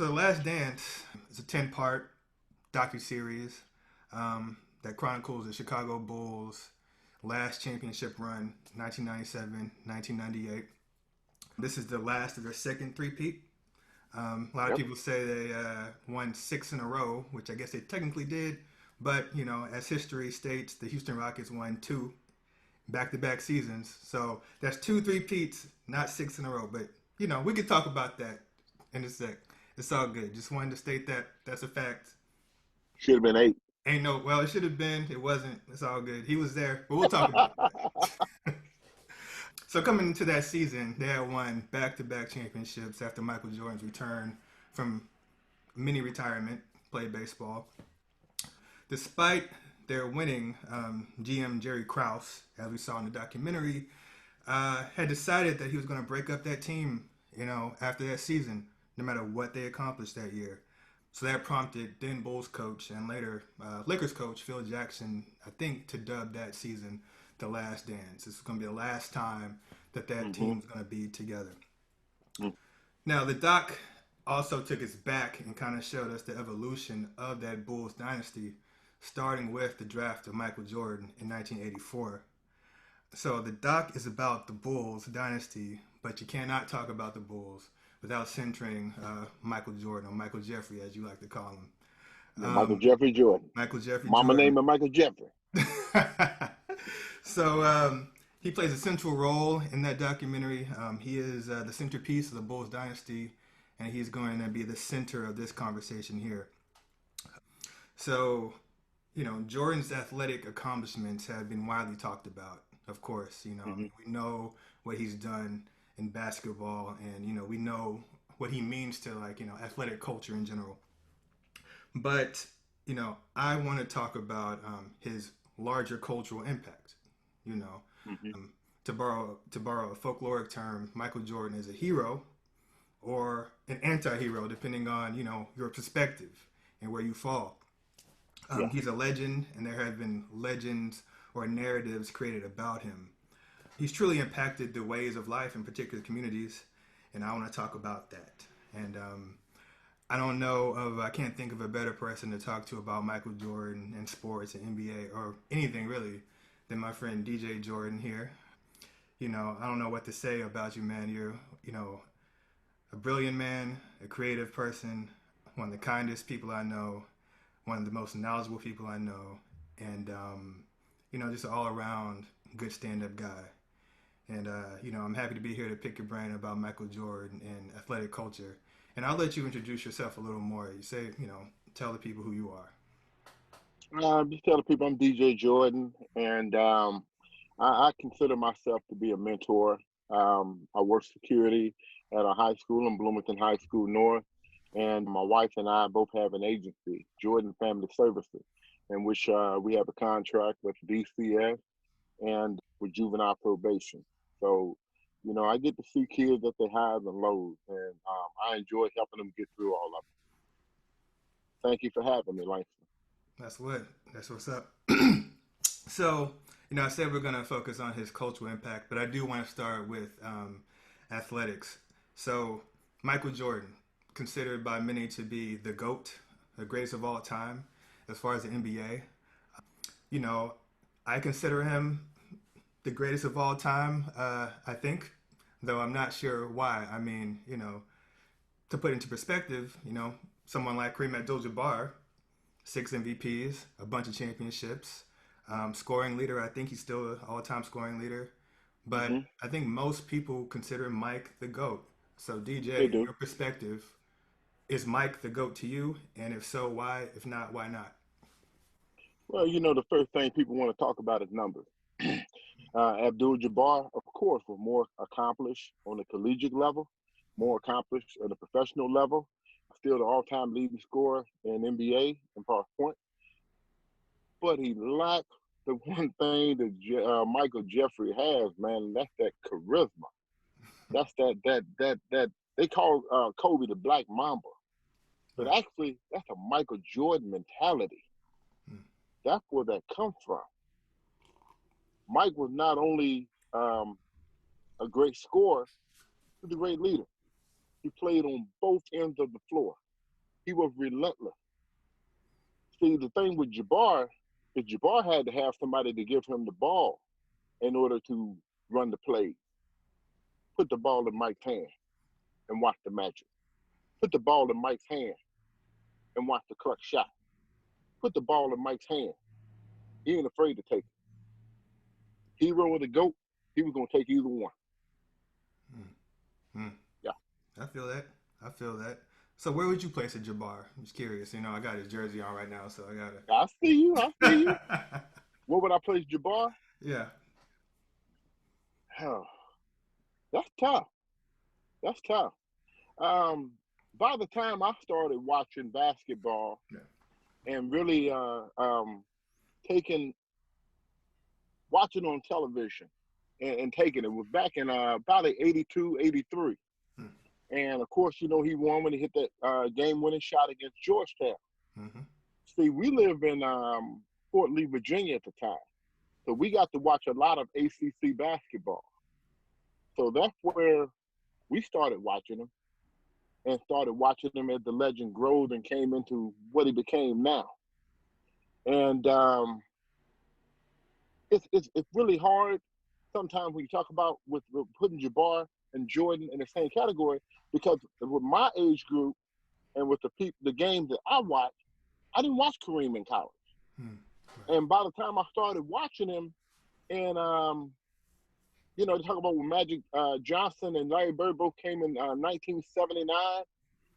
So The Last Dance is a 10-part docuseries that chronicles the Chicago Bulls' last championship run, 1997, 1998. This is the last of their second three-peat. A lot of Yep. people say they won six in a row, which I guess they technically did. But, as history states, the Houston Rockets won two back-to-back seasons. So that's two three-peats, not six in a row. But, we could talk about that in a sec. It's all good. Just wanted to state that that's a fact. Should have been 8. Ain't no, well, it should have been. It wasn't. It's all good. He was there, but we'll talk about that. So coming into that season, they had won back-to-back championships after Michael Jordan's return from mini retirement, played baseball. Despite their winning, GM Jerry Krause, as we saw in the documentary, had decided that he was going to break up that team, after that season, no matter what they accomplished that year. So that prompted then Bulls coach and later Lakers coach Phil Jackson, I think, to dub that season the Last Dance. This is going to be the last time that Mm-hmm. team's going to be together. Now, the doc also took us back and kind of showed us the evolution of that Bulls dynasty, starting with the draft of Michael Jordan in 1984. So the doc is about the Bulls dynasty, but you cannot talk about the Bulls without centering Michael Jordan, or Michael Jeffrey, as you like to call him. Michael Jeffrey Jordan. Michael Jeffrey Mama Jordan. named him Michael Jeffrey. So he plays a central role in that documentary. He is the centerpiece of the Bulls dynasty, and he's going to be the center of this conversation here. So, Jordan's athletic accomplishments have been widely talked about, of course. Mm-hmm. We know what he's done in basketball, and, we know what he means to, athletic culture in general. But, I want to talk about his larger cultural impact. You know, Mm-hmm. to borrow a folkloric term, Michael Jordan is a hero or an anti-hero, depending on your perspective and where you fall. Yeah. He's a legend, and there have been legends or narratives created about him. He's truly impacted the ways of life in particular communities, and I want to talk about that. And I can't think of a better person to talk to about Michael Jordan and sports and NBA or anything really than my friend Deejay Jordan here. I don't know what to say about you, man. You're, a brilliant man, a creative person, one of the kindest people I know, one of the most knowledgeable people I know, and, just an all around good stand up guy. And, I'm happy to be here to pick your brain about Michael Jordan and athletic culture. And I'll let you introduce yourself a little more. You say, tell the people who you are. Just tell the people I'm DJ Jordan, and I consider myself to be a mentor. I work security at a high school in Bloomington High School North, and my wife and I both have an agency, Jordan Family Services, in which we have a contract with DCS and with juvenile probation. So, I get to see kids at their highs and lows, and I enjoy helping them get through all of it. Thank you for having me, Langston. That's what. That's what's up. So, I said we're going to focus on his cultural impact, but I do want to start with athletics. So, Michael Jordan, considered by many to be the GOAT, the greatest of all time, as far as the NBA. You know, I consider him the greatest of all time, I think, though I'm not sure why. I mean, to put into perspective, someone like Kareem Abdul-Jabbar, 6 MVPs, a bunch of championships, scoring leader. I think he's still an all-time scoring leader. But Hmm. I think most people consider Mike the GOAT. So They DJ, in do. your perspective, is Mike the GOAT to you? And if so, why? If not, why not? Well, the first thing people want to talk about is numbers. Abdul Jabbar, of course, was more accomplished on the collegiate level, more accomplished on the professional level, still the all time leading scorer in NBA and per point. But he lacked the one thing that Michael Jeffrey has, man, and that's that charisma. That's that they call Kobe the Black Mamba. But Right. actually, that's a Michael Jordan mentality. Mm. That's where that comes from. Mike was not only a great scorer, he was a great leader. He played on both ends of the floor. He was relentless. See, the thing with Jabbar is Jabbar had to have somebody to give him the ball in order to run the play. Put the ball in Mike's hand and watch the magic. Put the ball in Mike's hand and watch the clutch shot. Put the ball in Mike's hand. He ain't afraid to take it. Hero or the GOAT, he was going to take either one. Hmm. Yeah. I feel that. I feel that. So where would you place a Jabbar? I'm just curious. You know, I got his jersey on right now, so I I see you. I see you. gotta. Where would I place Jabbar? Yeah. Oh, that's tough. That's tough. Um, by the time I started watching basketball Yeah. and really taking watching on television and taking it was back in about 82, 83. Hmm. And of course, you know, he won when he hit that game winning shot against Georgetown. Mm-hmm. See, we live in Fort Lee, Virginia at the time. So we got to watch a lot of ACC basketball. So that's where we started watching him and started watching him as the legend growed and came into what he became now. And it's really hard sometimes when you talk about with putting Jabbar and Jordan in the same category because with my age group and with the games that I watched, I didn't watch Kareem in college. Hmm. And by the time I started watching him, and you know, they talk about when Magic Johnson and Larry Bird both came in 1979,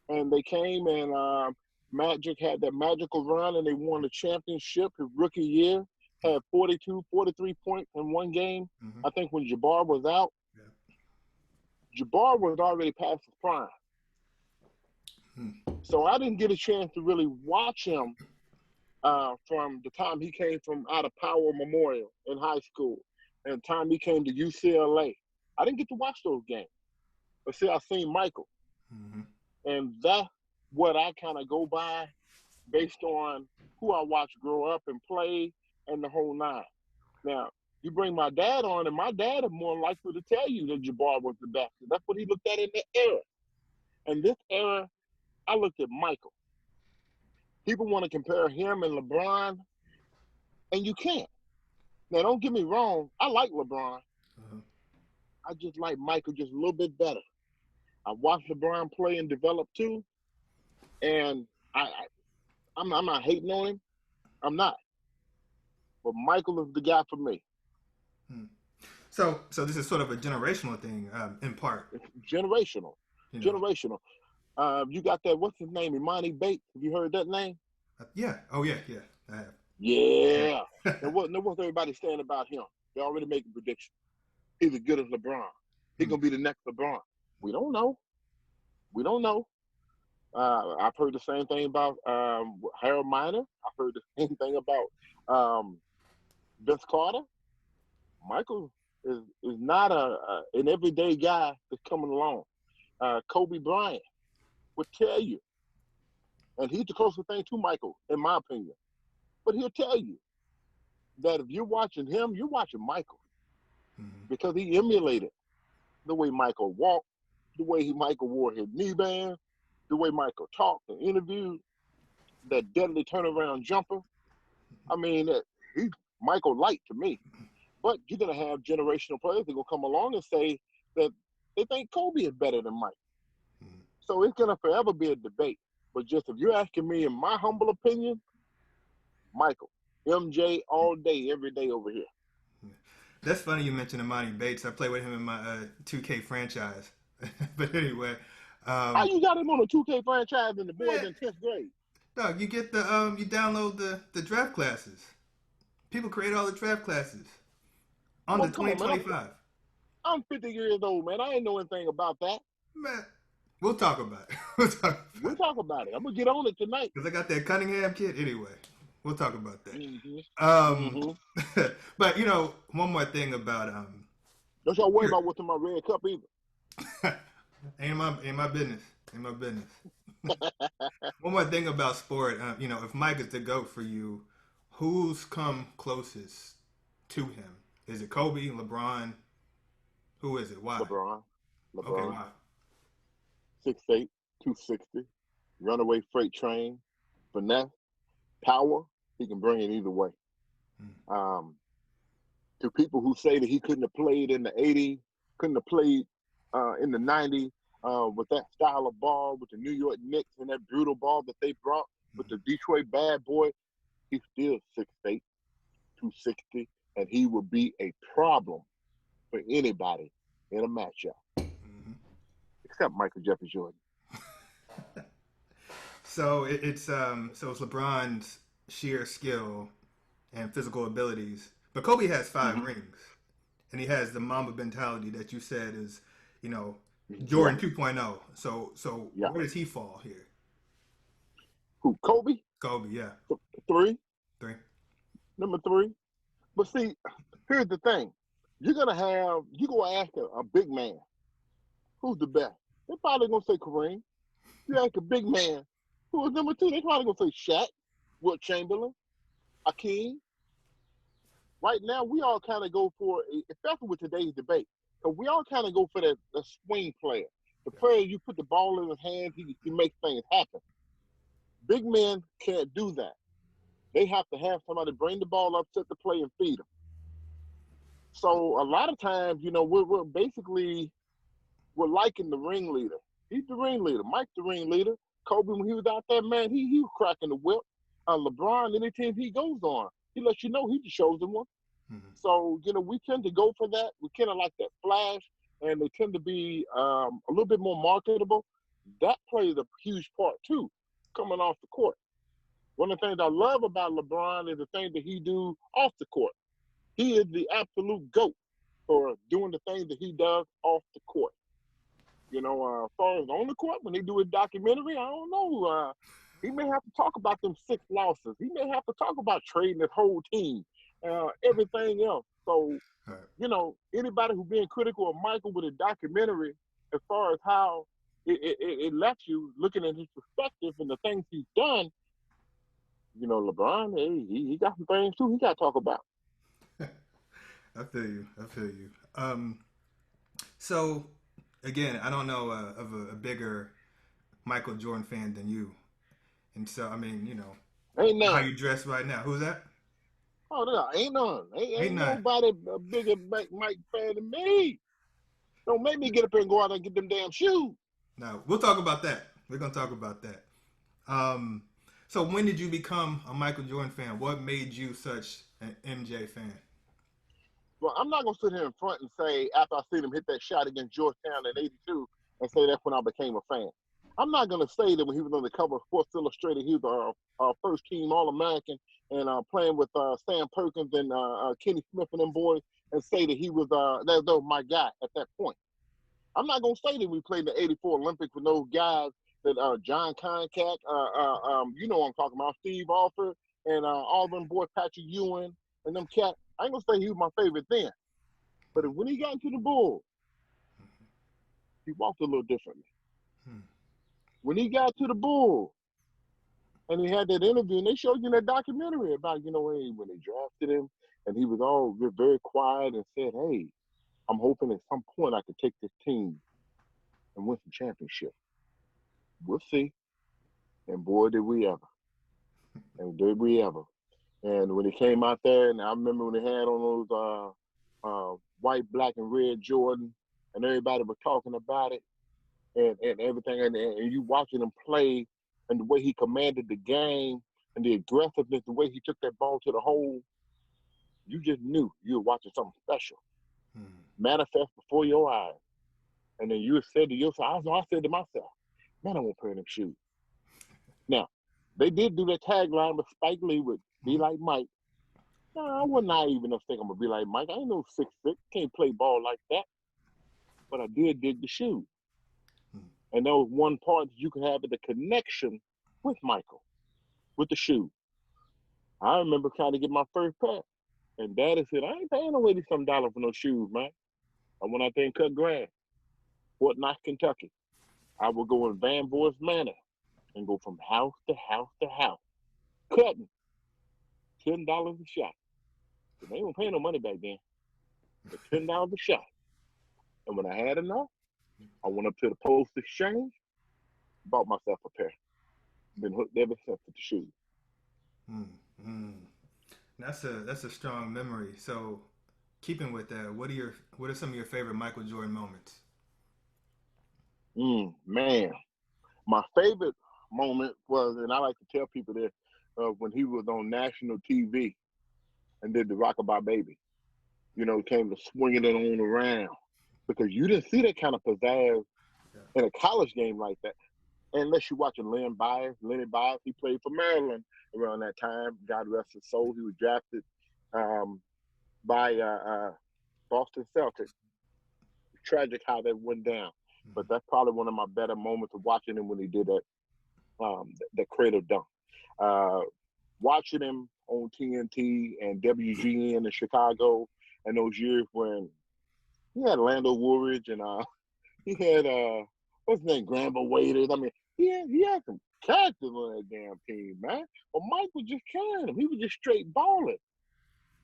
and they came and Magic had that magical run, and they won the championship his rookie year. Had 42, 43 points in one game. Mm-hmm. I think when Jabbar was out, Yeah. Jabbar was already past his prime. Hmm. So I didn't get a chance to really watch him from the time he came from out of Power Memorial in high school and the time he came to UCLA. I didn't get to watch those games. But see, I seen Michael. Mm-hmm. And that's what I kind of go by based on who I watched grow up and play and the whole nine. Now, you bring my dad on, and my dad is more likely to tell you that Jabbar was the best. That's what he looked at in that era. And this era, I looked at Michael. People want to compare him and LeBron, and you can't. Now, don't get me wrong. I like LeBron. Uh-huh. I just like Michael just a little bit better. I watched LeBron play and develop too, and I'm not hating on him. I'm not. But Michael is the guy for me. Hmm. So this is sort of a generational thing, in part. It's generational. You know. Generational. You got that, what's his name? Imani Bates. Have you heard that name? Yeah. Oh yeah. Yeah. I have. Yeah. Yeah. What's everybody saying about him? They're already making predictions. He's as good as LeBron. He's Hmm. going to be the next LeBron. We don't know. We don't know. I've heard the same thing about Harold Miner. I've heard the same thing about Vince Carter. Michael is not an everyday guy that's coming along. Kobe Bryant would tell you, and he's the closest thing to Michael, in my opinion. But he'll tell you that if you're watching him, you're watching Michael Mm-hmm. because he emulated the way Michael walked, the way Michael wore his knee band, the way Michael talked and interviewed, that deadly turnaround jumper. I mean, he's Michael Light to me. But you're going to have generational players that will come along and say that they think Kobe is better than Mike. Mm-hmm. So it's going to forever be a debate. But just if you're asking me, in my humble opinion, Michael, MJ all day, every day over here. That's funny you mentioned Imani Bates. I play with him in my 2K franchise. But anyway, How um, you got him on a 2K franchise and the boys man, in 10th grade? dog, you get you download the draft classes. People create all the draft classes on the Well, come on, man. 2025. I'm 50 years old, man. I ain't know anything about that. Man, we'll talk about it. We'll talk about We'll it. talk about it. I'm going to get on it tonight. Because I got that Cunningham kid. Anyway, we'll talk about that. Mm-hmm. Um, Mm-hmm. but you know, one more thing about Don't y'all worry here, about what's in my red cup either. ain't my business. Ain't my business. One more thing about sport. You know, if Mike is the goat for you, who's come closest to him? Is it Kobe, LeBron? Who is it? Why? LeBron. Okay, LeBron. why? 6'8", 260. runaway freight train, finesse, power. He can bring it either way. Mm. Um, to people who say that he couldn't have played in the '80s, couldn't have played in the '90s with that style of ball, with the New York Knicks and that brutal ball that they brought, with the Detroit Bad Boy, he's still 6'8", 260, and he would be a problem for anybody in a matchup, Mm-hmm. except Michael Jeffrey Jordan. So it's LeBron's sheer skill and physical abilities, but Kobe has five Mm-hmm. rings, and he has the Mamba mentality that you said is, you know, Yeah, Jordan 2.0. So yeah. where does he fall here? Who? Kobe? Kobe, yeah, Three, three. number three. But see, here's the thing: you gonna ask a big man who's the best. They're probably gonna say Kareem. You ask a big man who is number two. They probably gonna say Shaq, Wilt Chamberlain, Akeem. Right now, we all kind of go for, especially with today's debate, so we all kind of go for the swing player, the player you put the ball in his hands, he makes things happen. Big men can't do that. They have to have somebody bring the ball up, set the play, and feed them. So a lot of times, we're basically we're liking the ringleader. He's the ringleader. Mike's the ringleader. Kobe, when he was out there, man, he was cracking the whip. LeBron, any team he goes on, he lets you know he's the chosen one. Mm-hmm. So, we tend to go for that. We kind of like that flash, and they tend to be a little bit more marketable. That plays a huge part, too, coming off the court. One of the things I love about LeBron is the thing that he do off the court. He is the absolute GOAT for doing the things that he does off the court. As far as on the court, when they do a documentary, I don't know. He may have to talk about them 6 losses. He may have to talk about trading his whole team, everything else. So, All right. anybody who's being critical of Michael with a documentary, as far as how it left you looking at his perspective and the things he's done, LeBron, hey, he got some things too he got to talk about. I feel you. I feel you. So again, I don't know of a bigger Michael Jordan fan than you, and so I mean, Ain't how none. you dress right now. Who's that? Oh, no, ain't none. Ain't Ain't none. nobody a bigger Mike fan than me. Don't make me get up here and go out and get them damn shoes. No, we'll talk about that. We're gonna talk about that. Um, so when did you become a Michael Jordan fan? What made you such an MJ fan? Well, I'm not gonna sit here in front and say after I seen him hit that shot against Georgetown in '82 and say that's when I became a fan. I'm not gonna say that when he was on the cover of Sports Illustrated, he was our first team All American and playing with Sam Perkins and Kenny Smith and them boys, and say that he was that was my guy at that point. I'm not gonna say that we played the '84 Olympics with those guys that John Concac, what I'm talking about, Steve Alford, and all them boys, Patrick Ewing, and them cats. I ain't gonna say he was my favorite then, but when he got into the Bulls, he walked a little differently. Hmm. When he got to the Bulls, and he had that interview, and they showed you in that documentary about, hey, when they drafted him, and he was all very quiet and said, hey, I'm hoping at some point I could take this team and win some championship. We'll see. And boy, did we ever. And did we ever. And when he came out there, and I remember when they had on those white, black, and red Jordan, and everybody was talking about it and everything, and you watching him play, and the way he commanded the game, and the aggressiveness, the way he took that ball to the hole, you just knew you were watching something special Hmm. manifest before your eyes. And then you said to yourself, I said to myself, man, I won't pair them shoes. Now, they did do that tagline with Spike Lee with Be Hmm. Like Mike. No, I was naive enough to think I'm gonna be like Mike. I ain't no 6'6", can't play ball like that. But I did dig the shoes. Hmm. And that was one part that you could have the connection with Michael, with the shoes. I remember trying to get my first pair. And Daddy said, I ain't paying no $80 for no shoes, man. I went out there and cut grass. Fort Knox, Kentucky. I would go in Van Boy's Manor and go from house to house to house, cutting $10 a shot. They ain't paying no money back then, but $10 a shot. And when I had enough, I went up to the post exchange, bought myself a pair. Been hooked ever since with the shoes. Mm, mm. That's a strong memory. So, keeping with that, what are some of your favorite Michael Jordan moments? Man, my favorite moment was, and I like to tell people this, when he was on national TV and did the Rockabye Baby. Came to swinging it on around because you didn't see that kind of pizzazz Yeah. in a college game like that unless you're watching Lenny Bias. He played for Maryland around that time. God rest his soul. He was drafted um, by Boston Celtics. Tragic how that went down, but Mhm. that's probably one of my better moments of watching him when he did that the cradle dunk. Uh, Watching him on TNT and WGN in Chicago, and those years when he had Lando Woolridge and he had what's his name, Granville Waiters. I mean, he had some characters on that damn team, man. But Mike was just carrying him. He was just straight balling.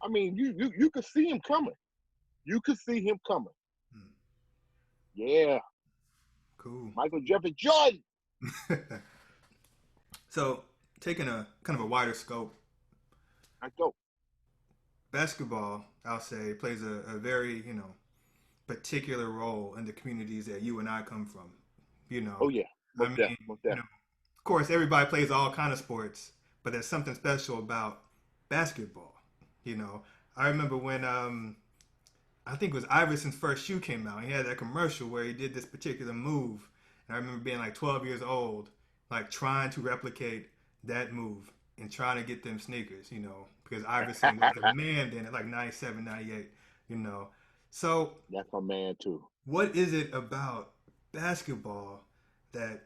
I mean, you could see him coming. You could see him coming. Mm. Yeah, Cool. Michael Jeffrey Jordan. So, taking a kind of a wider scope, I go. basketball, I'll say, plays a very, particular role in the communities that you and I come from. You Oh know, yeah, I most mean, definitely, most definitely. of course, everybody plays all kind of sports, but there's something special about basketball. You know, I remember when I think it was Iverson's first shoe came out. He had that commercial where he did this particular move, and I remember being like 12 years old, like trying to replicate that move and trying to get them sneakers. Because Iverson was the man then at like 97, 98. You know, so That's my man too. what is it about basketball that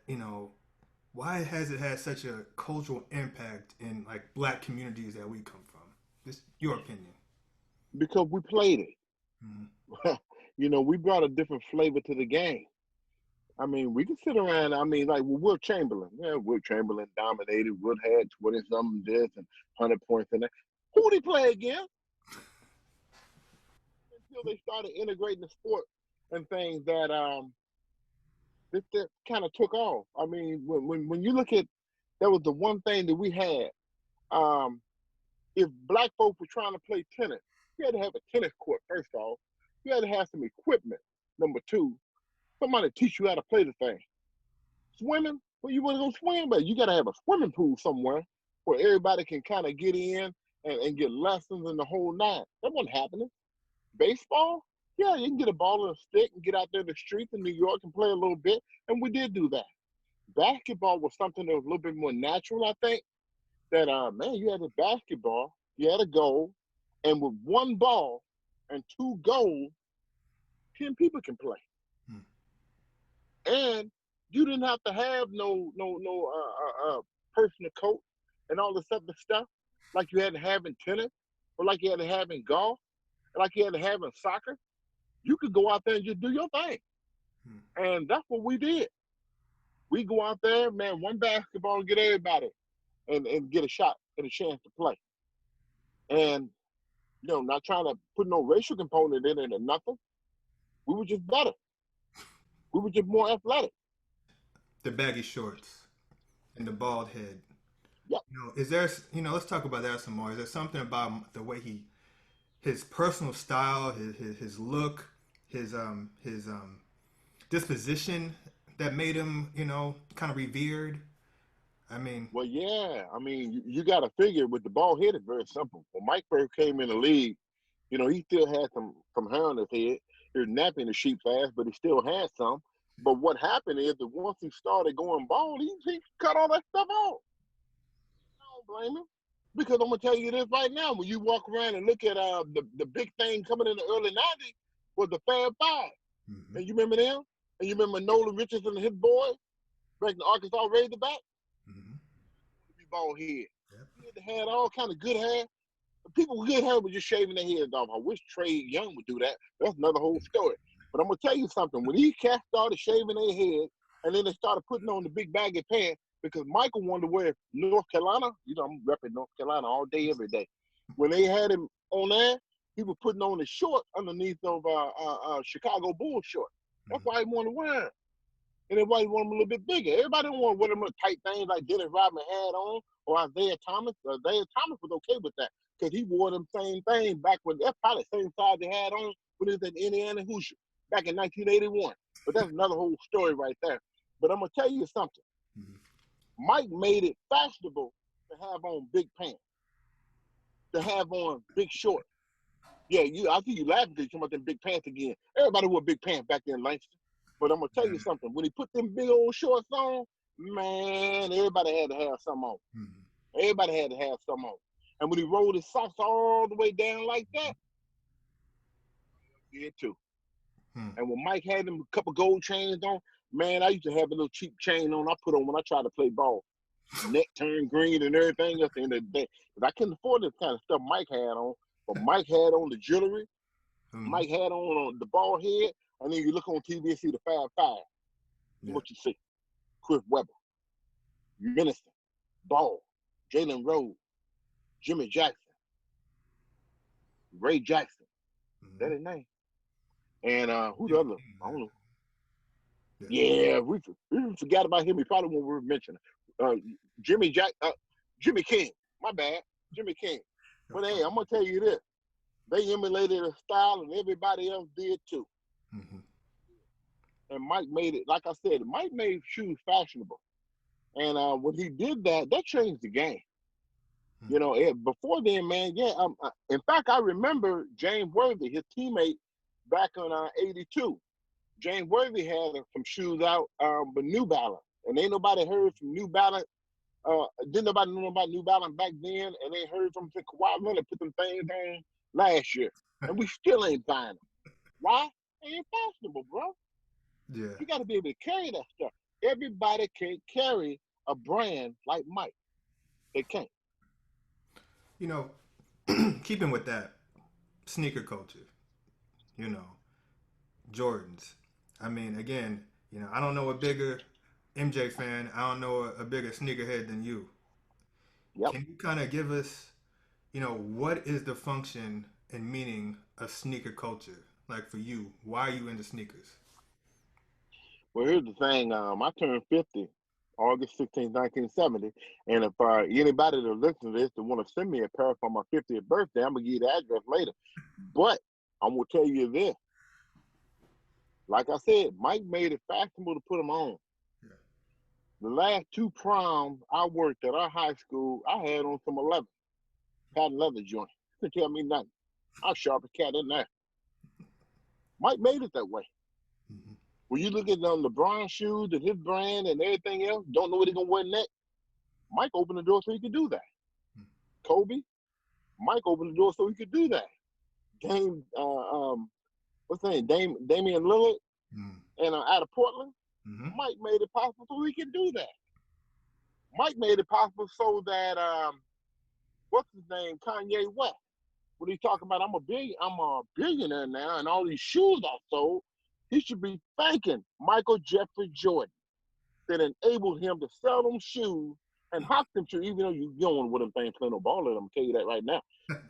why has it had such a cultural impact in like black communities that we come from? Just your opinion. Because we played Mm-hmm. it. We brought a different flavor to the game. I mean, we can sit around. I mean, like with Will Chamberlain. Yeah, Will Chamberlain dominated. Will had 20 something this and 100 points in that. Who did he play against until they started integrating the sport and things that this kind of took off. I mean, when you look at that was the one thing that we had. Um, if black folks were trying to play tennis, you had to have a tennis court first off. You had to have some equipment. Number two, somebody teach you how to play the thing. Swimming, well, you want to go swim, but you got to have a swimming pool somewhere where everybody can kind of get in and get lessons and the whole nine. That wasn't happening. Baseball, yeah, you can get a ball and a stick and get out there in the streets in New York and play a little bit, and we did do that. Basketball was something that was a little bit more natural, I think. That man, you had a basketball, you had a goal, and with one ball and two goals, 10 people can play. Mm-hmm. And you didn't have to have no personal coach and all this other stuff like you had to have in tennis or like you had to have in golf or like you had to have in soccer. You could go out there and just do your thing, and that's what we did. We go out there, man, one basketball and get everybody and get a shot and a chance to play. And not trying to put no racial component in it or nothing. We were just better. We were just more athletic. The baggy shorts and the bald head. Yep. Is there? Let's talk about that some more. Is there something about the way his personal style, his look, his disposition that made him, kind of revered? I mean, Well, yeah. I mean, you got to figure with the ball hit, it's very simple. When Mike first came in the league, he still had some hair on his head. He was napping the sheep's ass, but he still had some. But what happened is that once he started going bald, he cut all that stuff off. I don't blame him. Because I'm gonna tell you this right now: when you walk around and look at the big thing coming in the early '90s was the Fab Five, mm-hmm, and you remember them, and you remember Nolan Richardson and his boys back in Arkansas Razorback. mm-hmm, To be bald head. yep. He had to have all kind of good hair. People with good hair were just shaving their heads off. I wish Trey Young would do that. That's another whole story. But I'm gonna tell you something. When these cats started shaving their heads, and then they started putting on the big baggy pants, because Michael wanted to wear North Carolina. I'm repping North Carolina all day, every day. When they had him on there, he was putting on his shorts underneath of Chicago Bulls shorts. That's Mm-hmm. why he wanted to wear them. and everybody want them a little bit bigger. Everybody don't want to wear them little tight things like Dennis Rodman had on or Isaiah Thomas. Isaiah Thomas was okay with that because he wore them same thing back when that's probably the same size they had on when he was at Indiana Hoosier back in 1981. But that's another whole story right there. But I'm gonna tell you something. Mm-hmm. Mike made it fashionable to have on big pants, to have on big shorts. Yeah, I think you laughing because you talking about them big pants again. Everybody wore big pants back then in Langston. But I'm gonna tell you something. When he put them big old shorts on, man, everybody had to have some on. Mm-hmm. Everybody had to have some on. And when he rolled his socks all the way down like that, he did too. Mm-hmm. And when Mike had them a couple gold chains on, man, I used to have a little cheap chain on I put on when I tried to play ball. Neck turned green and everything at the end of the day. Because I couldn't afford this kind of stuff Mike had on. But Mike had on the jewelry. Mm-hmm. Mike had on the ball head. And then you look on TV and see the 5'5". Yeah. What you see? Chris Webber, Minister, Ball, Jalen Rose, Jimmy Jackson, Ray Jackson. Mm-hmm. That his name. And who the Jimmy other? King, I don't know. yeah. Yeah, we forgot about him. He probably won't we mention. Jimmy King. My bad. Jimmy King. But hey, I'm gonna tell you this. They emulated a style and everybody else did too. Mm-hmm. And Mike made it, like I said, Mike made shoes fashionable. And when he did that, that changed the game. Mm-hmm. You know, before then, man, yeah. In fact, I remember James Worthy, his teammate, back in '82. James Worthy had some shoes out, but New Balance, and ain't nobody heard from New Balance. Didn't nobody know about New Balance back then, and they heard from Kawhi Leonard put them things on last year, and we still ain't buying them. Why? They ain't fashionable, bro. Yeah. You got to be able to carry that stuff. Everybody can't carry a brand like Mike. They can't. You know, keeping with that sneaker culture, you know, Jordans. I mean, again, you know, I don't know a bigger MJ fan. I don't know a bigger sneakerhead than you. Yep. Can you kind of give us, you know, what is the function and meaning of sneaker culture? Like for you, why are you into sneakers? Well, here's the thing. I turned 50 August 16th, 1970. And if anybody that listens to this that want to send me a pair for my 50th birthday, I'm going to give you the address later. But I'm going to tell you this. Like I said, Mike made it fashionable to put them on. Yeah. The last two proms I worked at our high school, I had on some 11 patent leather joint. You can tell me nothing. I was sharp as cat in there. Mike made it that way. Mm-hmm. When you look at LeBron shoes and his brand and everything else, don't know what he's going to wear next, Mike opened the door so he could do that. Mm-hmm. Kobe, Mike opened the door so he could do that. What's his name? Damian Lillard, Mm-hmm. and out of Portland, Mm-hmm. Mike made it possible so he could do that. Mike made it possible so that what's his name, Kanye West, when he's talking about I'm a billionaire now, and all these shoes I sold, he should be thanking Michael Jeffrey Jordan that enabled him to sell them shoes and hawk them shoes, even though you don't want to wear them things playing no ball in them, I'm tell you that right now.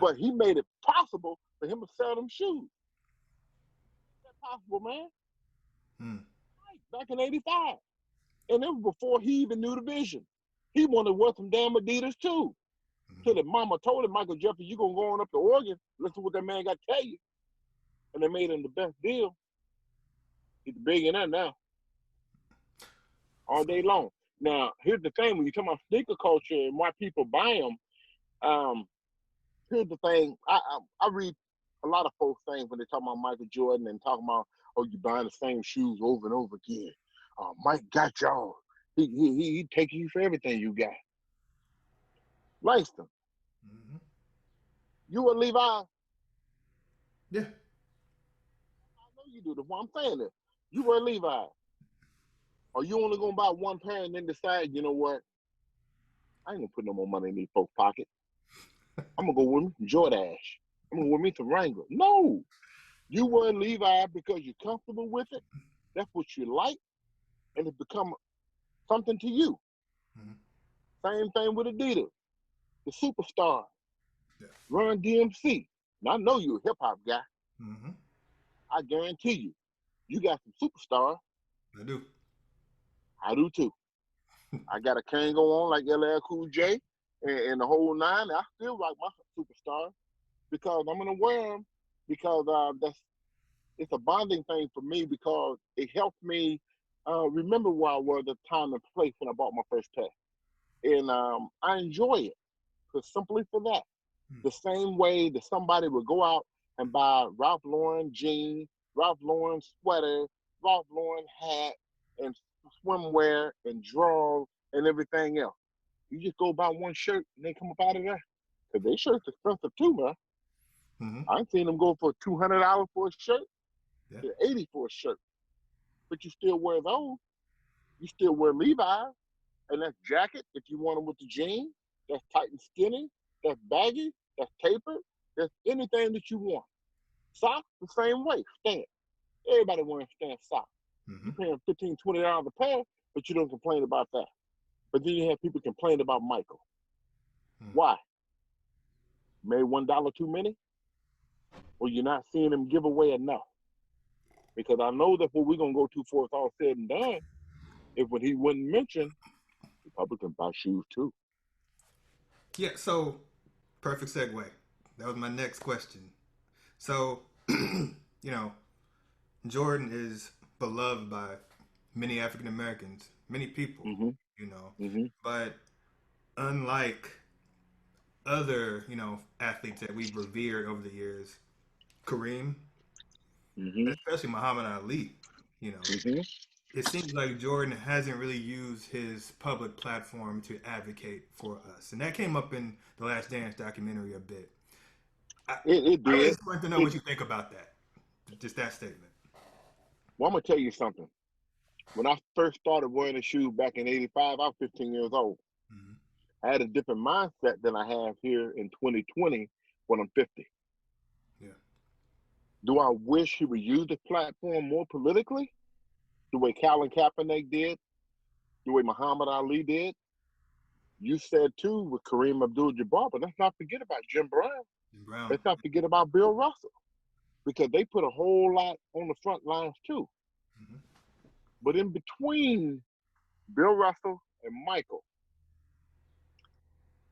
But he made it possible for him to sell them shoes. Is that possible, man? Mm-hmm. Back in '85. And it was before he even knew the vision. He wanted to wear some damn Adidas too. So that mama told him, Michael Jeffrey, you going to go on up to Oregon, listen to what that man got to tell you. And they made him the best deal. He's a billionaire now, all day long. Now, here's the thing. When you talk about sneaker culture and why people buy them, here's the thing. I read a lot of folks things when they talk about Michael Jordan and talking about, oh, you buying the same shoes over and over again. Mike got y'all. He taking you for everything you got. Langston, Mm-hmm. you and Levi, Yeah. I know you do. That's why I'm saying this. You wear Levi. Or you only gonna buy one pair and then decide, you know what? I ain't gonna put no more money in these folks' pocket. I'm gonna go with me some Jordache. I'm gonna wear me some Wrangler. No. You wear Levi because you're comfortable with it. That's what you like, and it become something to you. Mm-hmm. Same thing with Adidas, the superstar, Yeah. Run DMC. Now I know you're a hip hop guy. Mm-hmm. I guarantee you, you got some superstars. I do. I do too. I got a Kango on like LL Cool J and the whole nine. I still rock my superstar because I'm gonna wear them because that's it's a bonding thing for me because it helped me remember where I was at the time and place when I bought my first pair, and I enjoy it because simply for that. The same way that somebody would go out and buy Ralph Lauren jeans, Ralph Lauren sweater, Ralph Lauren hat, and swimwear and drawers and everything else. You just go buy one shirt and they come up out of there. Because they shirts expensive too, man. Mm-hmm. I've seen them go for $200 for a shirt Yeah. to 80 for a shirt. But you still wear those. You still wear Levi's. And that's jacket if you want them with the jeans. That's tight and skinny. That's baggy. That's tapered. That's anything that you want. Socks, the same way. Stance. Everybody wearing stance socks. Mm-hmm. You paying $15, $20 a pair, but you don't complain about that. But then you have people complain about Michael. Mm-hmm. Why? Made $1 too many? Or you're not seeing them give away enough? Because I know that what we're going to go to before it's all said and done, if when he wouldn't mention, Republicans buy shoes too. Yeah. So, perfect segue. That was my next question. So, you know, Jordan is beloved by many African Americans, many people, Mm-hmm. you know, Mm-hmm. but unlike other, athletes that we've revered over the years, Kareem, Mm-hmm. especially Muhammad Ali, you know, Mm-hmm. it seems like Jordan hasn't really used his public platform to advocate for us. And that came up in the Last Dance documentary a bit. I, It I did. just want to know It, what you think about that. Just that statement. well, I'm going to tell you something. When I first started wearing the shoes back in 85, I was 15 years old. Mm-hmm. I had a different mindset than I have here in 2020 when I'm 50. Yeah. Do I wish he would use the platform more politically? The way Colin Kaepernick did? The way Muhammad Ali did? You said too with Kareem Abdul-Jabbar, but let's not forget about Jim Brown. And Brown. Let's not forget about Bill Russell because they put a whole lot on the front lines too. Mm-hmm. But in between Bill Russell and Michael,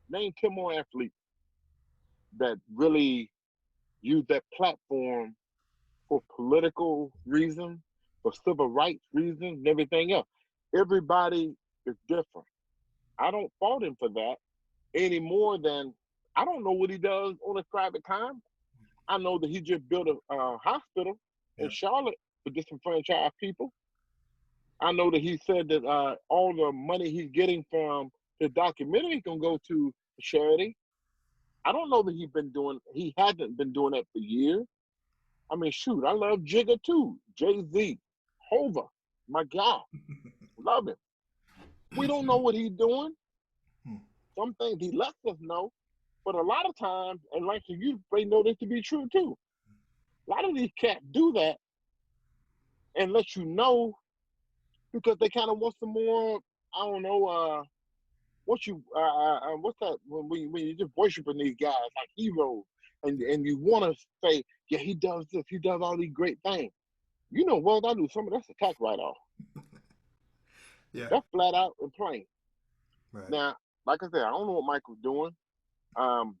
name 10 more athletes that really use that platform for political reasons, for civil rights reasons, and everything else. Everybody is different. I don't fault him for that any more than I don't know what he does on his private time. I know that he just built a hospital in Yeah. Charlotte for disenfranchised people. I know that he said that all the money he's getting from the documentary can go to charity. I don't know that he hasn't been doing that for years. I mean, shoot, I love Jigga too. Jay-Z, Hova, my guy, love him. We don't know what he's doing. Hmm. Some things he lets us know, but a lot of times, and like you, they know this to be true too. A lot of these cats do that and let you know because they kind of want some more. I don't know. What's that when you just worshiping these guys like heroes, and you want to say, yeah, he does this, he does all these great things. You know, well, I do some of that's a tax write off. Yeah. That's flat out and plain. Right. Now, like I said, I don't know what Michael's doing. Um,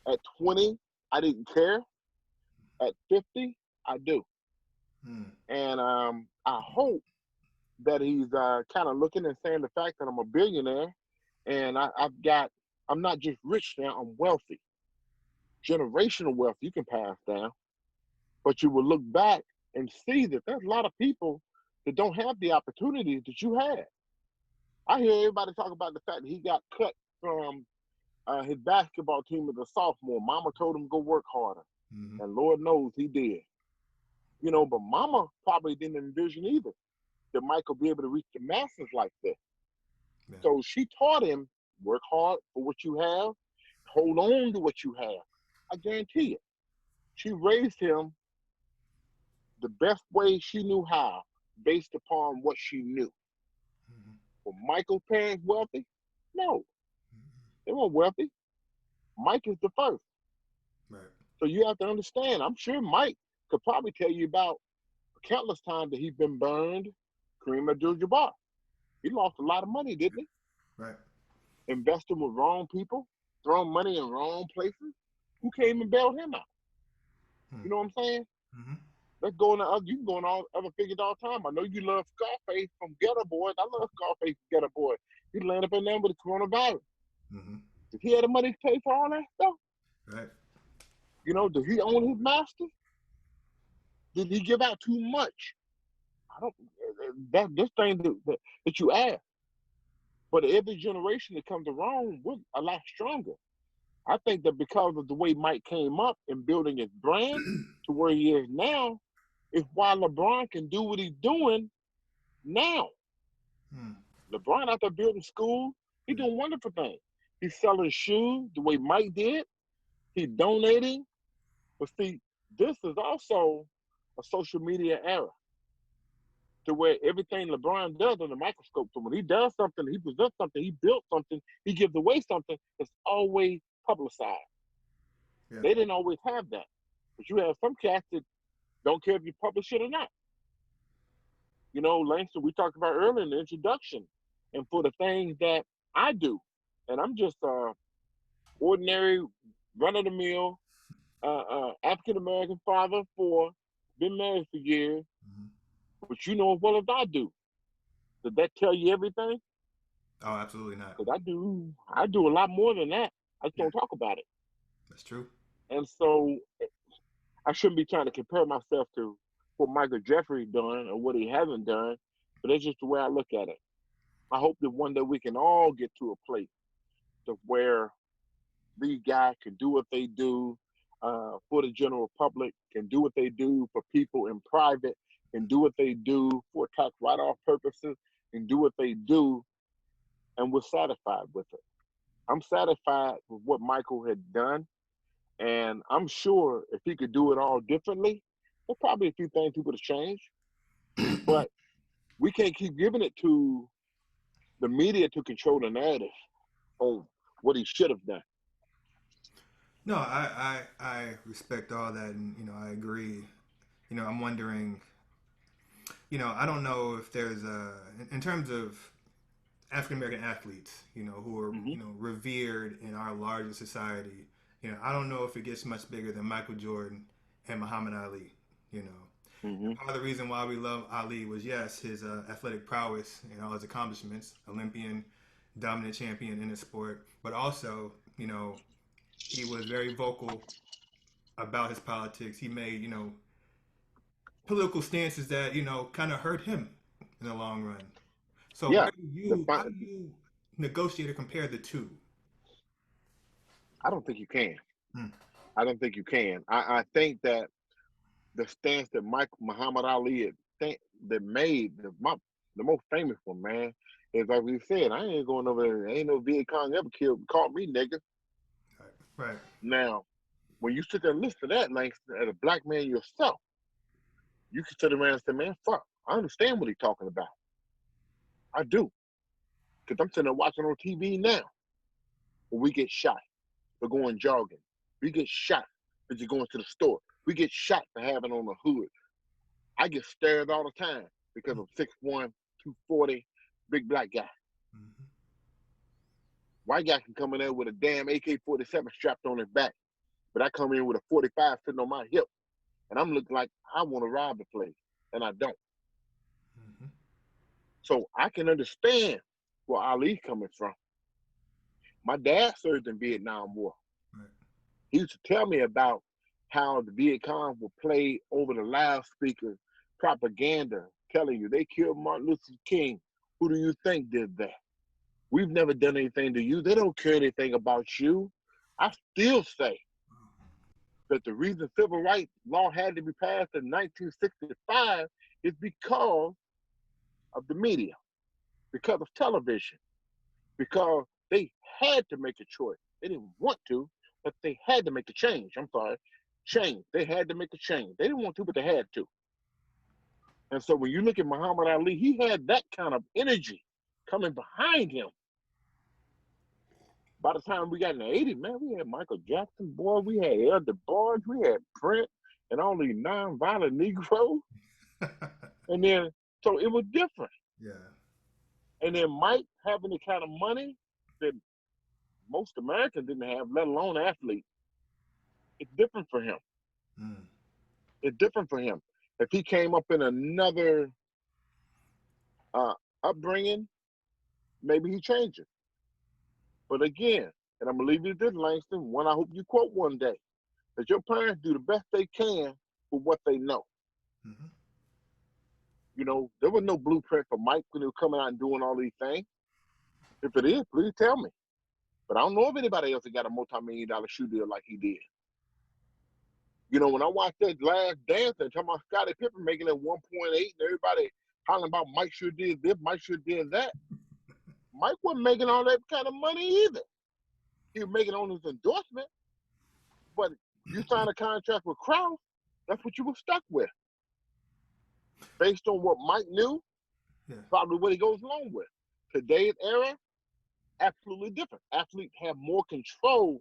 at 20, I didn't care. At 50, I do. Hmm. And I hope that he's kind of looking and saying the fact that I'm a billionaire and I'm not just rich now, I'm wealthy. Generational wealth you can pass down. But you will look back and see that there's a lot of people that don't have the opportunities that you had. I hear everybody talk about the fact that he got cut from his basketball team as a sophomore. Mama told him to go work harder. Mm-hmm. And Lord knows he did. You know, but Mama probably didn't envision either that Michael be able to reach the masses like this. Yeah. So she taught him work hard for what you have, hold on to what you have. I guarantee it. She raised him the best way she knew how, based upon what she knew. Mm-hmm. Were Michael's parents wealthy? No, Mm-hmm. they weren't wealthy. Mike is the first. Right. So you have to understand, I'm sure Mike could probably tell you about countless times that he's been burned, Kareem Abdul-Jabbar. He lost a lot of money, didn't he? Right. Investing with wrong people, throwing money in wrong places. Who came and bailed him out? Hmm. You know what I'm saying? Mm-hmm. Let's go in the other. You can go in all other figures all the time. I know you love Scarface from Getter Boys. I love Scarface from Getter Boys. He landed up in there with the coronavirus. Mm-hmm. Did he have the money to pay for all that stuff? Right. You know, did he own his master? Did he give out too much? I don't. That this thing that you ask. But every generation that comes around, we're a lot stronger. I think that because of the way Mike came up in building his brand to where he is now, is why LeBron can do what he's doing now. Hmm. LeBron out there building schools, he's Right. doing wonderful things. He's selling shoes the way Mike did. He's donating. But see, this is also a social media era to where everything LeBron does under the microscope. So when he does something, he presents something, he built something, he gives away something, it's always publicized. Yeah. They didn't always have that. But you have some cats that don't care if you publish it or not. You know, Langston, we talked about earlier in the introduction, and for the things that I do, and I'm just ordinary, run of the mill, African American father for been married for years, Mm-hmm. but you know as well as I do. Did that tell you everything? Oh, absolutely not. Because I do a lot more than that. I just Yeah, don't talk about it. that's true. And so I shouldn't be trying to compare myself to what Michael Jeffrey done or what he hasn't done, but that's just the way I look at it. I hope that one day we can all get to a place of where these guys can do what they do for the general public, can do what they do for people in private, can do what they do for tax write-off purposes, and do what they do, and we're satisfied with it. I'm satisfied with what Michael had done, and I'm sure if he could do it all differently, there's probably a few things he would have changed, but we can't keep giving it to the media to control the narrative on what he should have done. No, I respect all that, and I agree. I'm wondering. I don't know if there's in terms of African American athletes, who are Mm-hmm. revered in our larger society. I don't know if it gets much bigger than Michael Jordan and Muhammad Ali. You know, Mm-hmm. Part of the reason why we love Ali was, yes, his athletic prowess and all his accomplishments, Olympian, dominant champion in the sport, but also, he was very vocal about his politics. He made, political stances that, kind of hurt him in the long run. So Yeah, how do you negotiate or compare the two? I don't think you can. Hmm. I don't think you can. I think that the stance that Mike Muhammad Ali had that made the most famous one, man, is like we said. I ain't going over there. Ain't no Viet Cong ever caught me, nigga. Right. Right. Now, when you sit there and listen to that, Langston, as a black man yourself, you can sit around and say, man, fuck, I understand what he's talking about. I do, because I'm sitting there watching on TV now. When we get shot for going jogging, we get shot for just going to the store. We get shot for having on a hood. I get stared all the time because I'm 6'1", 240, big black guy. Mm-hmm. White guy can come in there with a damn AK-47 strapped on his back, but I come in with a 45 sitting on my hip, and I'm looking like I want to rob the place, and I don't. Mm-hmm. So I can understand where Ali's coming from. My dad served in Vietnam War. Right. He used to tell me about how the Viet Cong would play over the loudspeaker propaganda, telling you they killed Martin Luther King. Who do you think did that? We've never done anything to you. They don't care anything about you. I still say that the reason civil rights law had to be passed in 1965 is because of the media, because of television, because they had to make a choice. They didn't want to, but they had to make a change. I'm sorry, change. They had to make a change. They didn't want to, but they had to. And so when you look at Muhammad Ali, he had that kind of energy coming behind him. By the time we got in the 80s, man, we had Michael Jackson, boy, we had El DeBarge, we had Prince, and all these non-violent Negroes. And then, so it was different. Yeah. And then Mike having the kind of money that most Americans didn't have, let alone athletes, it's different for him. Mm. It's different for him. If he came up in another uh, upbringing, maybe he changes. But again, and I'm gonna leave you this, Langston. One I hope you quote one day, that your parents do the best they can with what they know. Mm-hmm. You know, there was no blueprint for Mike when he was coming out and doing all these things. If it is, please tell me. But I don't know if anybody else that got a multi-million-dollar shoe deal like he did. You know, when I watched that Last Dance and talking about Scottie Pippen making it 1.8 and everybody hollering about Mike should did this, Mike should did that. Mike wasn't making all that kind of money either. He was making on his endorsement, but you sign a contract with Kraus, that's what you were stuck with. Based on what Mike knew, Yeah. probably what he goes along with. Today's era, absolutely different. Athletes have more control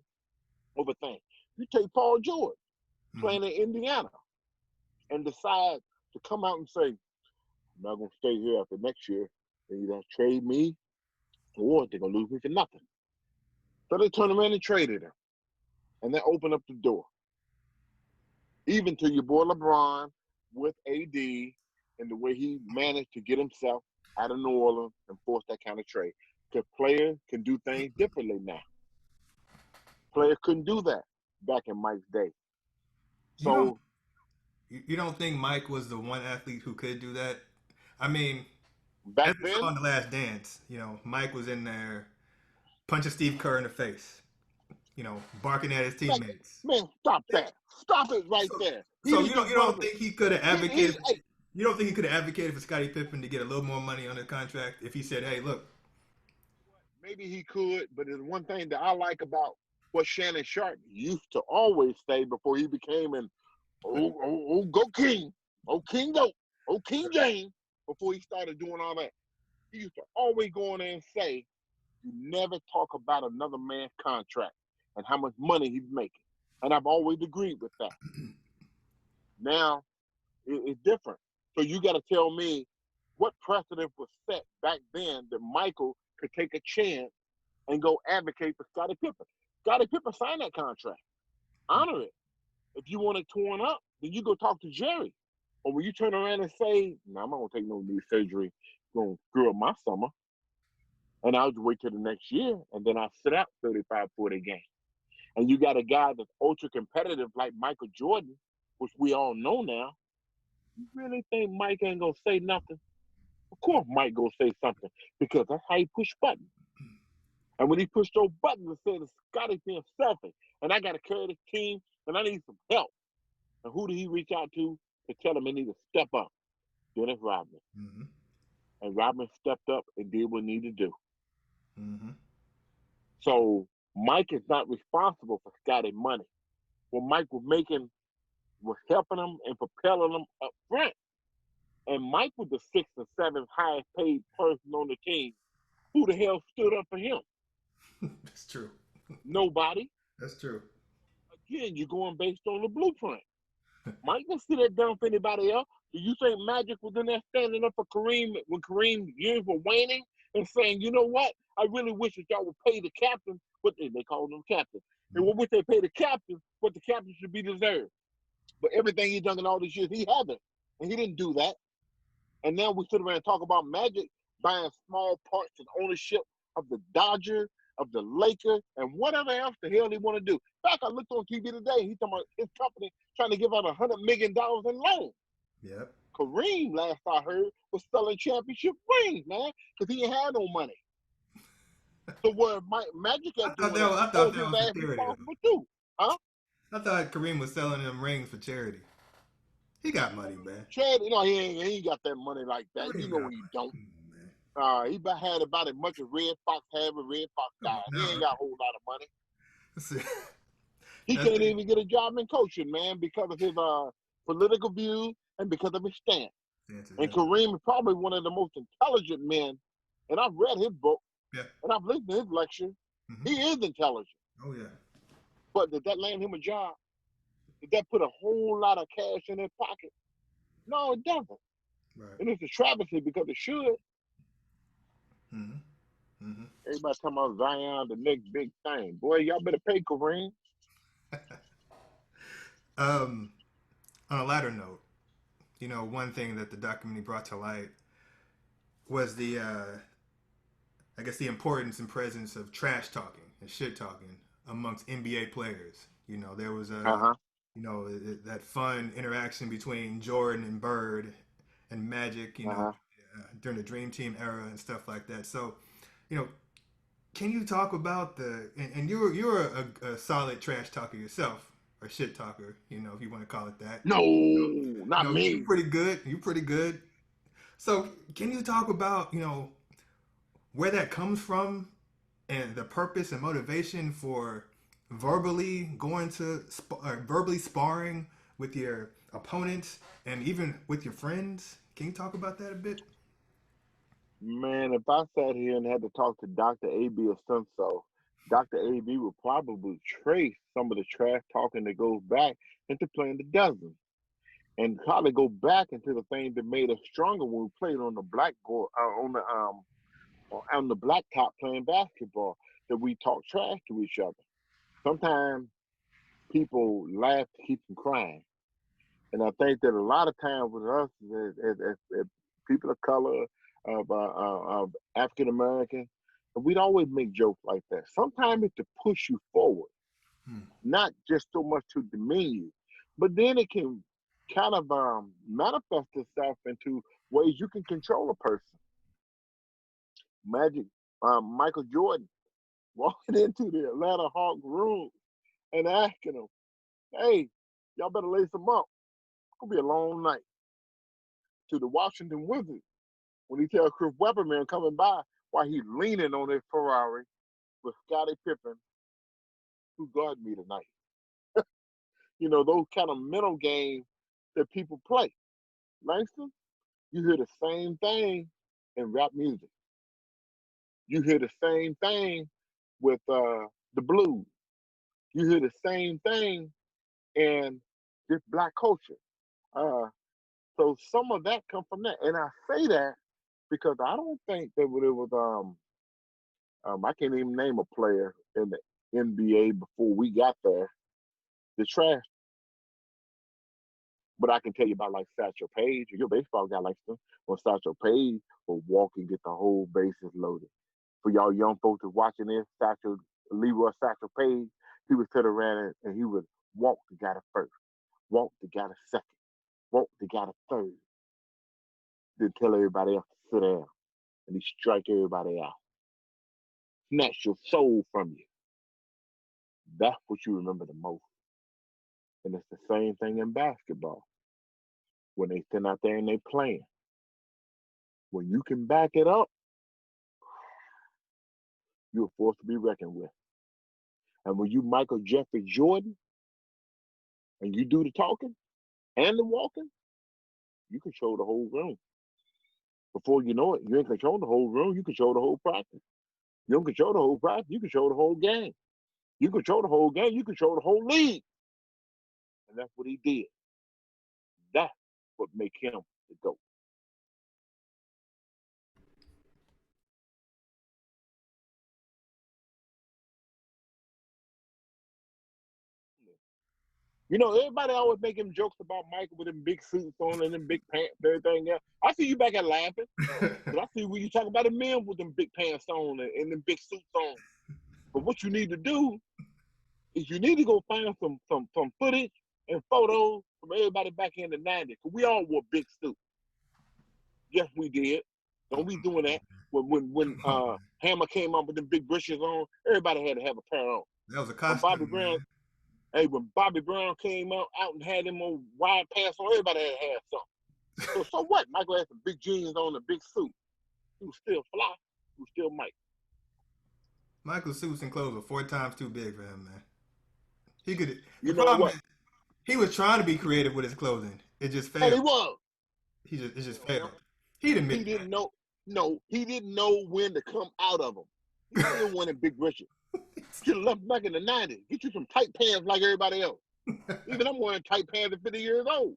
over things. You take Paul George Mm-hmm. playing in Indiana and decide to come out and say, I'm not going to stay here after next year. They either trade me or they're going to lose me for nothing. So they turn around and traded him. And that opened up the door. Even to your boy LeBron with AD and the way he managed to get himself out of New Orleans and force that kind of trade. Because players can do things differently now. Players couldn't do that back in Mike's day. You don't So you don't think Mike was the one athlete who could do that? I mean, back as we saw then, in The Last Dance, Mike was in there punching Steve Kerr in the face, barking at his man, teammates. man, stop Yeah. that. Stop it right So, there. He so didn't do you don't nothing. think he could have He advocated? You don't think he could have advocated for Scottie Pippen to get a little more money on the contract if he said, "Hey, look, maybe he could, but there's one thing that I like about what Shannon Sharp used to always say before he became an go King, King go, King James, before he started doing all that. He used to always go in there and say, you never talk about another man's contract and how much money he's making. And I've always agreed with that. Now, it's different. So you got to tell me what precedent was set back then that Michael could take a chance and go advocate for Scottie Pippen. Scottie Pippen signed that contract. Honor it. If you want it torn up, then you go talk to Jerry. Or when you turn around and say, no, I'm not going to take no knee surgery, it's going to screw up my summer. And I'll just wait till the next year, and then I'll sit out 35, 40 games. And you got a guy that's ultra competitive like Michael Jordan, which we all know now. You really think Mike ain't going to say nothing? Of course Mike going to say something because that's how he push buttons. And when he pushed those buttons and said, Scotty being selfish, and I got to carry this team, and I need some help. And who did he reach out to tell him he need to step up? Dennis Rodman. mm-hmm, And Rodman stepped up and did what he needed to do. mm-hmm, So Mike is not responsible for Scotty money. What Mike was helping him and propelling him up front. And Mike was the sixth and seventh highest paid person on the team. Who the hell stood up for him? that's true. Nobody. That's true. Again, you're going based on the blueprint. Mike didn't sit that down for anybody else. Do you think Magic was in there standing up for Kareem when Kareem years were waning and saying, you know what? I really wish that y'all would pay the captain what they call them captain. And Mm-hmm. what wish they pay the captain what the captain should be deserved. But everything he's done in all these years, he hasn't. And he didn't do that. And now we sit around and talk about Magic buying small parts and ownership of the Dodgers, of the Lakers, and whatever else the hell they want to do. In fact, I looked on TV today. He's talking about his company trying to give out $100 million in loans. Yep. Kareem, last I heard, was selling championship rings, man, because he ain't had no money. So what Magic I got thought doing that that, was, I thought hold that his was for ass charity responsible though. too. Huh? I thought Kareem was selling them rings for charity. He got money, man. Chad, he ain't got that money like that. You Kareem know got he money. don't. Come on, man. He had about as much as Red Fox had when Red Fox Come died. on He now. ain't got a whole lot of money. See, He that's can't it. even get a job in coaching, man, because of his political views and because of his stance. And Kareem is probably one of the most intelligent men. And I've read his book Yeah. and I've listened to his lecture. Mm-hmm. He is intelligent. Oh yeah. But did that land him a job? Did that put a whole lot of cash in his pocket? No, it doesn't. Right. And it's a travesty because it should. Mm-hmm. Mm-hmm. Everybody talking about Zion, the next big thing. Boy, y'all better pay Kareem. Um, on a lighter note, one thing that the documentary brought to light was I guess, the importance and presence of trash talking and shit talking amongst NBA players. There was Uh-huh. that fun interaction between Jordan and Bird and Magic, Uh-huh. during the Dream Team era and stuff like that. So, you know, can you talk about and you're a solid trash talker yourself, or shit talker, if you want to call it that. No, not You're me. pretty good. You're pretty good. So, can you talk about, where that comes from and the purpose and motivation for verbally sparring with your opponents and even with your friends? Can you talk about that a bit? Man, if I sat here and had to talk to Dr. A.B. or so, Dr. A.B. would probably trace some of the trash talking that goes back into playing the dozen. And probably go back into the thing that made us stronger when we played on the blackboard, on the blacktop playing basketball, that we talk trash to each other. Sometimes people laugh to keep from crying. And I think that a lot of times with us, as people of color, of African American, we'd always make jokes like that. Sometimes it's to push you forward, Hmm. not just so much to demean you, but then it can kind of manifest itself into ways you can control a person. Magic, Michael Jordan walking into the Atlanta Hawks room and asking them, "Hey, y'all better lace them up. It's gonna be a long night." To the Washington Wizards, when he tells Chris Webberman coming by while he's leaning on his Ferrari with Scottie Pippen, "Who guard me tonight?" Those kind of mental games that people play. Langston, you hear the same thing in rap music. You hear the same thing with the blues. You hear the same thing in this black culture. Uh, so some of that come from that, and I say that because I don't think that it was I can't even name a player in the NBA before we got there. The trash, but I can tell you about like Satchel Paige, your baseball guy likes them. When Satchel Paige will walk and get the whole bases loaded. For y'all young folks that's watching this, Leroy Satchel Paige, he would sit around and he would walk the guy to first, walk the guy to second, walk the guy to third, then tell everybody else to sit down, and he strike everybody out, snatch your soul from you. That's what you remember the most. And it's the same thing in basketball. When they stand out there and they playing, when you can back it up, you're forced to be reckoned with. And when you Michael Jeffrey Jordan and you do the talking and the walking, you control the whole room. Before you know it, you ain't control the whole room. You control the whole practice. You don't control the whole practice. You control the whole game. You control the whole game. You control the whole league. And that's what he did. That's what make him the GOAT. Everybody always make him jokes about Michael with them big suits on and them big pants and everything else. I see you back at laughing. But I see when you talk about the men with them big pants on and them big suits on. But what you need to do is you need to go find some footage and photos from everybody back in the 90s. Cause we all wore big suits. Yes, we did. Don't be doing that. When Come on, man. Hammer came up with them big bushes on, everybody had to have a pair on. That was a When Bobby costume, Brown, man. hey, when Bobby Brown came out and had them on wide pants on, everybody had to have something. So what? Michael had some big jeans on, a big suit. He was still fly. He was still Mike. Michael's suits and clothes were 4 times too big for him, man. He could. The You know problem what? is he was trying to be creative with his clothing. It just And he failed. was. It just You know, failed. He'd he admit didn't know. No, he didn't know when to come out of them. He still wanted Big Richard. Should have left back in the 90s. Get you some tight pants like everybody else. that. Even I'm wearing tight pants at 50 years old.